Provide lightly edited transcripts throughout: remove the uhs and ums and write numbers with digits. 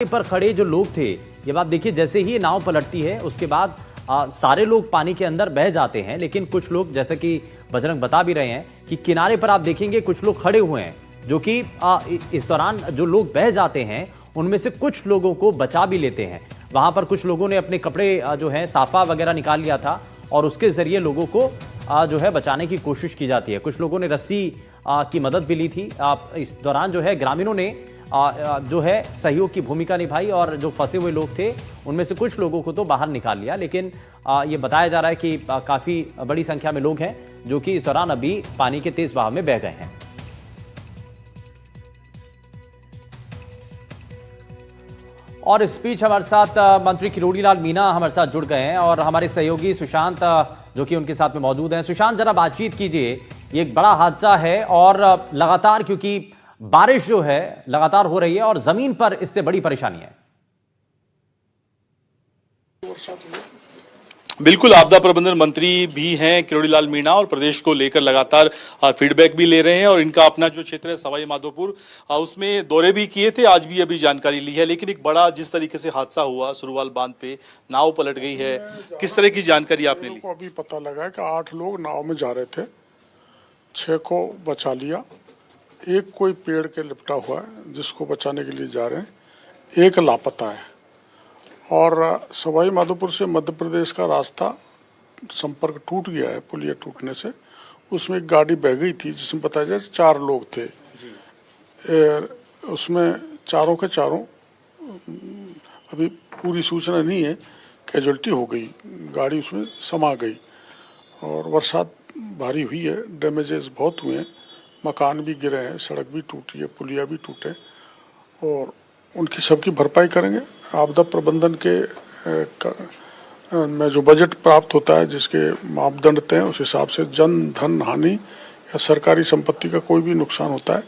पर खड़े जो लोग थे, ये बात देखिए, जैसे ही ये नाव पलटती है उसके बाद सारे लोग पानी के अंदर बह जाते हैं, लेकिन कुछ लोग, जैसे कि बजरंग बता भी रहे हैं कि किनारे पर आप देखेंगे कुछ लोग खड़े हुए हैं, जो कि इस दौरान जो लोग बह जाते हैं उनमें से कुछ लोगों को बचा भी लेते हैं। वहां पर कुछ लोगों ने अपने कपड़े जो है साफा वगैरह निकाल लिया था और उसके जरिए लोगों को जो है बचाने की कोशिश की जाती है। कुछ लोगों ने रस्सी की मदद भी ली थी। इस दौरान जो है ग्रामीणों ने जो है सहयोग की भूमिका निभाई और जो फंसे हुए लोग थे उनमें से कुछ लोगों को तो बाहर निकाल लिया, लेकिन ये बताया जा रहा है कि काफी बड़ी संख्या में लोग हैं जो कि इस दौरान अभी पानी के तेज बहाव में बह गए हैं। और इस बीच हमारे साथ मंत्री किरोड़ी लाल मीणा हमारे साथ जुड़ गए हैं और हमारे सहयोगी सुशांत जो कि उनके साथ में मौजूद हैं। सुशांत, जरा बातचीत कीजिए। ये एक बड़ा हादसा है और लगातार, क्योंकि बारिश जो है लगातार हो रही है और जमीन पर इससे बड़ी परेशानी है। बिल्कुल, आपदा प्रबंधन मंत्री भी हैं किरोड़ी लाल मीणा और प्रदेश को लेकर लगातार फीडबैक भी ले रहे हैं और इनका अपना जो क्षेत्र है सवाई माधोपुर, उसमें दौरे भी किए थे, आज भी अभी जानकारी ली है। लेकिन एक बड़ा जिस तरीके से हादसा हुआ, सुरवाल बांध पे नाव पलट गई है, किस तरह की जानकारी आपने ली? अभी पता लगा कि 8 लोग नाव में जा रहे थे, 6 को बचा लिया, एक कोई पेड़ के लिपटा हुआ है जिसको बचाने के लिए जा रहे हैं, एक लापता है। और सवाई माधोपुर से मध्य प्रदेश का रास्ता संपर्क टूट गया है पुलिया टूटने से। उसमें एक गाड़ी बह गई थी जिसमें बताया जाए 4 लोग थे। उसमें चारों के चारों, अभी पूरी सूचना नहीं है, कैजुअल्टी हो गई, गाड़ी उसमें समा गई। और बरसात भारी हुई है, डैमेजेस बहुत हुए हैं, मकान भी गिरे हैं, सड़क भी टूटी है, पुलिया भी टूटे और उनकी सबकी भरपाई करेंगे। आपदा प्रबंधन के में जो बजट प्राप्त होता है, जिसके मापदंड तय हैं, उस हिसाब से जन धन हानि या सरकारी संपत्ति का कोई भी नुकसान होता है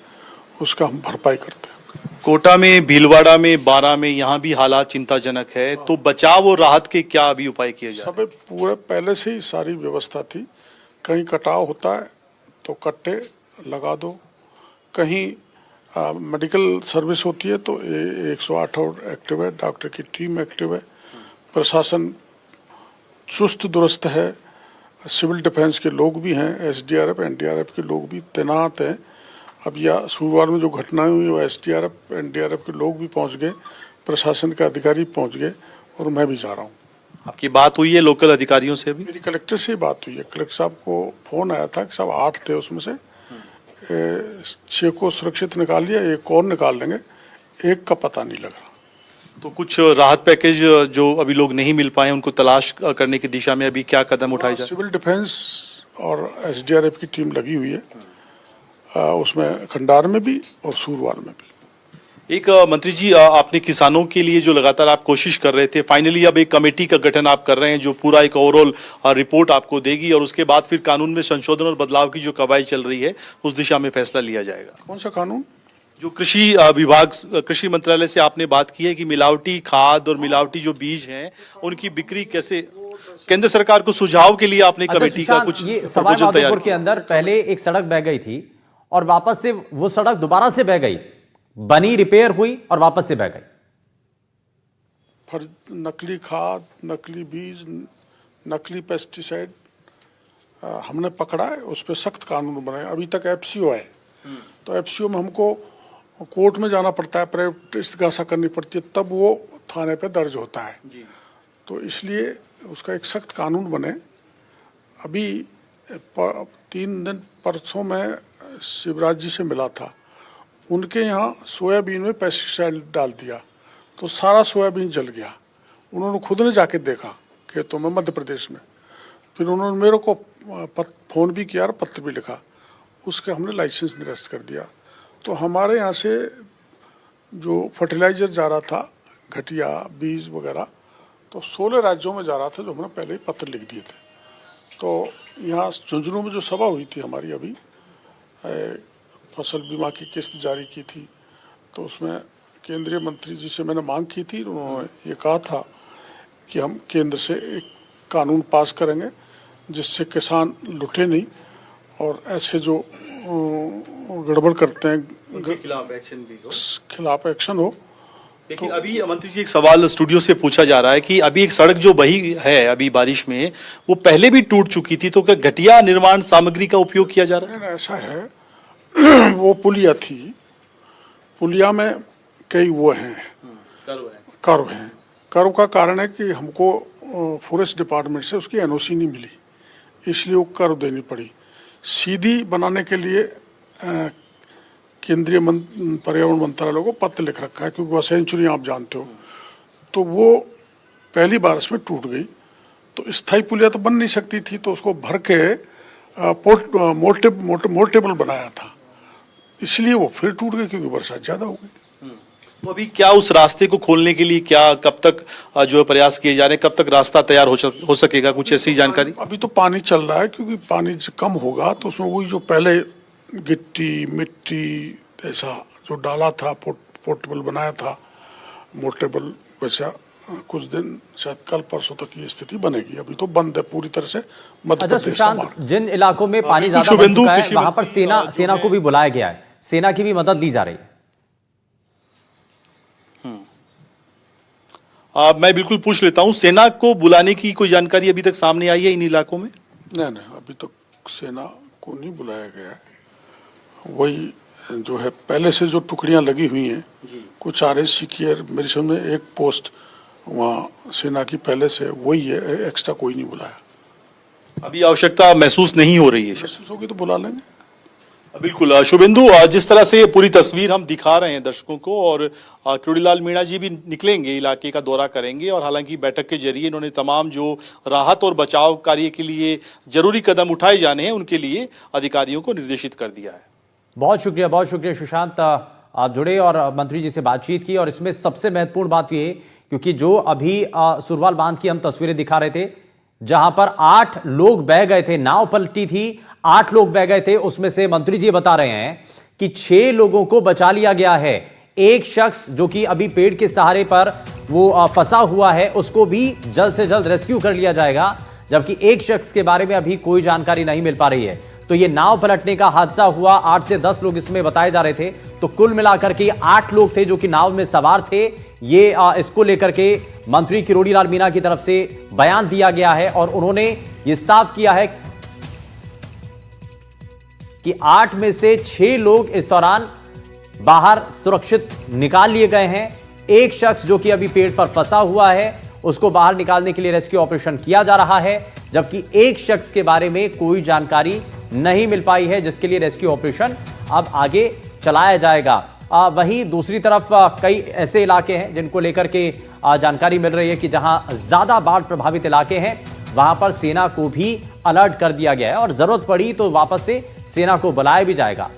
उसका हम भरपाई करते हैं। कोटा में, भीलवाड़ा में, बारा में यहाँ भी हालात चिंताजनक है, तो बचाव और राहत के क्या अभी उपाय किए जा रहे हैं? सब पूरे पहले से ही सारी व्यवस्था थी। कहीं कटाव होता है तो कट्टे लगा दो, कहीं मेडिकल सर्विस होती है तो 108 एक्टिव है, डॉक्टर की टीम एक्टिव है, प्रशासन चुस्त दुरुस्त है, सिविल डिफेंस के लोग भी हैं, एसडीआरएफ एनडीआरएफ के लोग भी तैनात हैं। अब यह शुरुआत में जो घटनाएं हुई वो एसडीआरएफ एनडीआरएफ के लोग भी पहुंच गए, प्रशासन के अधिकारी पहुंच गए और मैं भी जा रहा हूँ। आपकी बात हुई है लोकल अधिकारियों से भी? मेरी कलेक्टर से ही बात हुई है। कलेक्टर साहब को फोन आया था कि साहब 8 थे, उसमें से 6 को सुरक्षित निकाल लिया, एक और निकाल लेंगे, एक का पता नहीं लग रहा। तो कुछ राहत पैकेज जो अभी लोग नहीं मिल पाए उनको तलाश करने की दिशा में अभी क्या कदम उठाए जाए? सिविल डिफेंस और एसडीआरएफ की टीम लगी हुई है, उसमें खंडार में भी और सूरवाल में भी। एक मंत्री जी, आपने किसानों के लिए जो लगातार आप कोशिश कर रहे थे, फाइनली अब एक कमेटी का गठन आप कर रहे हैं जो पूरा एक ओवरऑल रिपोर्ट आपको देगी और उसके बाद फिर कानून में संशोधन और बदलाव की जो कवायद चल रही है उस दिशा में फैसला लिया जाएगा। कौन सा कानून? जो कृषि विभाग, कृषि मंत्रालय से आपने बात की है कि मिलावटी खाद और मिलावटी जो बीज हैं उनकी बिक्री कैसे, केंद्र सरकार को सुझाव के लिए आपने कमेटी का कुछ प्रपोजल तैयार किया? के अंदर पहले एक सड़क बह गई थी और वापस से वो सड़क दोबारा से बह गई, बनी, रिपेयर हुई और वापस से बह गई। नकली खाद, नकली बीज, नकली पेस्टिसाइड हमने पकड़ा है, उस पर सख्त कानून बनाए। अभी तक एफसीओ है तो एफसीओ में हमको कोर्ट में जाना पड़ता है, प्राइवेट इस्तिगासा करनी पड़ती है, तब वो थाने पे दर्ज होता है। तो इसलिए उसका एक सख्त कानून बने। अभी 3 दिन परसों में शिवराज जी से मिला था, उनके यहाँ सोयाबीन में पेस्टिसाइड डाल दिया तो सारा सोयाबीन जल गया। उन्होंने खुद ने जाके देखा खेतों में मध्य प्रदेश में, फिर उन्होंने मेरे को फ़ोन भी किया और पत्र भी लिखा, उसका हमने लाइसेंस निरस्त कर दिया। तो हमारे यहाँ से जो फर्टिलाइज़र जा रहा था, घटिया बीज वगैरह, तो 16 राज्यों में जा रहा था, जो हमने पहले ही पत्र लिख दिए थे। तो यहाँ झुंझुनू में जो सभा हुई थी हमारी, अभी फसल बीमा की किस्त जारी की थी, तो उसमें केंद्रीय मंत्री जी से मैंने मांग की थी, उन्होंने ये कहा था कि हम केंद्र से एक कानून पास करेंगे जिससे किसान लुटे नहीं और ऐसे जो गड़बड़ करते हैं उनके खिलाफ एक्शन हो। लेकिन अभी मंत्री जी एक सवाल स्टूडियो से पूछा जा रहा है कि अभी एक सड़क जो बही है अभी बारिश में, वो पहले भी टूट चुकी थी, तो क्या घटिया निर्माण सामग्री का उपयोग किया जा रहा है? नहीं, ऐसा है वो पुलिया थी, पुलिया में कई वो हैं कर्व का कारण है कि हमको फॉरेस्ट डिपार्टमेंट से उसकी एनओसी नहीं मिली, इसलिए वो कर्व देनी पड़ी। सीधी बनाने के लिए केंद्रीय पर्यावरण मंत्रालय को पत्र लिख रखा है, क्योंकि वह सेंचुरी आप जानते हो, तो वो पहली बारिश में टूट गई। तो स्थायी पुलिया तो बन नहीं सकती थी, तो उसको भर के मोल्टेबल बनाया था, इसलिए वो फिर टूट गई क्योंकि बरसात ज़्यादा हो गई। तो अभी क्या उस रास्ते को खोलने के लिए क्या कब तक जो है प्रयास किए जा रहे हैं, कब तक रास्ता तैयार हो सकेगा, कुछ ऐसी जानकारी? अभी तो पानी चल रहा है, क्योंकि पानी कम होगा तो उसमें वही जो पहले गिट्टी मिट्टी ऐसा जो डाला था, पोर्टेबल बनाया था मोल्टेबल, वैसा कुछ दिन शायद कल परसों तक की स्थिति बनेगी। अभी तो बंद है पूरी तरह से मध्य अच्छा प्रदेश का सुशांत, मार्ग। जिन इलाकों में पानी ज्यादा बढ़ चुका है वहां पर सेना को भी बुलाया गया है, सेना की भी मदद ली जा रही है। मैं बिल्कुल पूछ लेता हूं, सेना को बुलाने की कोई जानकारी अभी तक सामने आई है इन इलाकों में? नहीं, अभी तक सेना को नहीं बुलाया गया है। वही जो है पहले से जो टुकड़ियां लगी हुई हैं, कुछ RSC की है, मेरे समझ में एक पोस्ट वहाँ सेना की पहले से वही है, एक्स्ट्रा कोई नहीं बुलाया। अभी आवश्यकता महसूस नहीं हो रही है? महसूस होगी तो बुला लेंगे। बिल्कुल शुभेंदु, जिस तरह से पूरी तस्वीर हम दिखा रहे हैं दर्शकों को, और किरोड़ीलाल मीणा जी भी निकलेंगे, इलाके का दौरा करेंगे, और हालांकि बैठक के जरिए इन्होंने तमाम जो राहत और बचाव कार्य के लिए जरूरी कदम उठाए जाने हैं उनके लिए अधिकारियों को निर्देशित कर दिया है। बहुत शुक्रिया सुशांत, आप जुड़े और मंत्री जी से बातचीत की। और इसमें सबसे महत्वपूर्ण बात ये, क्योंकि जो अभी सुरवाल बांध की हम तस्वीरें दिखा रहे थे, जहां पर 8 लोग बह गए थे, नाव पलटी थी, 8 लोग बह गए थे, उसमें से मंत्री जी बता रहे हैं कि 6 लोगों को बचा लिया गया है। एक शख्स जो कि अभी पेड़ के सहारे पर वो फंसा हुआ है, उसको भी जल्द से जल्द रेस्क्यू कर लिया जाएगा, जबकि एक शख्स के बारे में अभी कोई जानकारी नहीं मिल पा रही है। तो ये नाव पलटने का हादसा हुआ, 8 से 10 लोग इसमें बताए जा रहे थे, तो कुल मिलाकर के 8 लोग थे जो कि नाव में सवार थे। ये इसको लेकर के मंत्री किरोड़ीलाल मीणा की तरफ से बयान दिया गया है, और उन्होंने ये साफ किया है कि 8 में से 6 लोग इस दौरान बाहर सुरक्षित निकाल लिए गए हैं। एक शख्स जो कि अभी पेड़ पर फंसा हुआ है, उसको बाहर निकालने के लिए रेस्क्यू ऑपरेशन किया जा रहा है, जबकि एक शख्स के बारे में कोई जानकारी नहीं मिल पाई है, जिसके लिए रेस्क्यू ऑपरेशन अब आगे चलाया जाएगा। वहीं दूसरी तरफ कई ऐसे इलाके हैं जिनको लेकर के जानकारी मिल रही है कि जहां ज्यादा बाढ़ प्रभावित इलाके हैं, वहां पर सेना को भी अलर्ट कर दिया गया है, और जरूरत पड़ी तो वापस से सेना को बुलाया भी जाएगा।